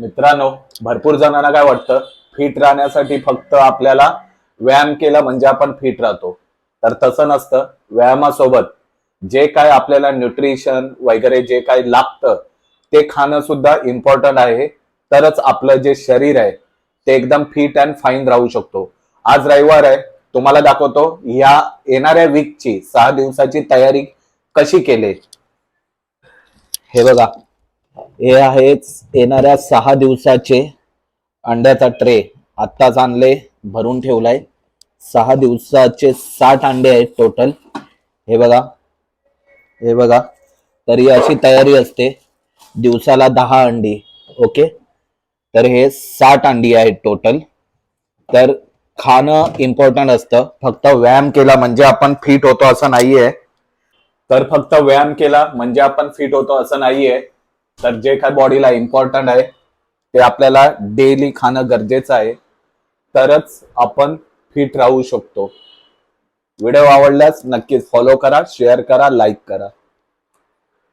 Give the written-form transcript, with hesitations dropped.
मित्रांनो, भरपूर जणांना काय वाटतं, फिट राहण्यासाठी फक्त आपल्याला व्यायाम केला म्हणजे आपण फिट राहतो. तर तसं नसतं. व्यायामासोबत जे काय आपल्याला न्यूट्रिशन वगैरे जे काय लागतं ते खाणं सुद्धा इम्पॉर्टंट आहे. तरच आपलं जे शरीर आहे ते एकदम फिट अँड फाईन राहू शकतो. आज रविवार आहे, तुम्हाला दाखवतो या येणाऱ्या वीकची 6 दिवसाची तयारी कशी केली. हे बघा, हे आहेत येणाऱ्या 6 दिवसाचे अंड्याचा ट्रे. आत्ताच आणले, भरून ठेवलाय. 6 दिवसाचे 60 अंडे आहेत टोटल. हे बघा, हे बघा. तर ही अशी तयारी असते, दिवसाला 10 अंडी. ओके, तर हे 60 अंडी आहेत टोटल. तर खाणं इम्पॉर्टंट असतं. फक्त व्यायाम केला म्हणजे आपण फिट होतो असं नाहीये. तर फक्त व्यायाम केला म्हणजे आपण फिट होतो असं नाहीये. तर जे काय बॉडीला इम्पॉर्टंट आहे ते आपल्याला डेली खाणं गरजेचं आहे. तरच आपण फिट राहू शकतो. व्हिडिओ आवडल्यास नक्कीच फॉलो करा, शेअर करा, लाईक करा.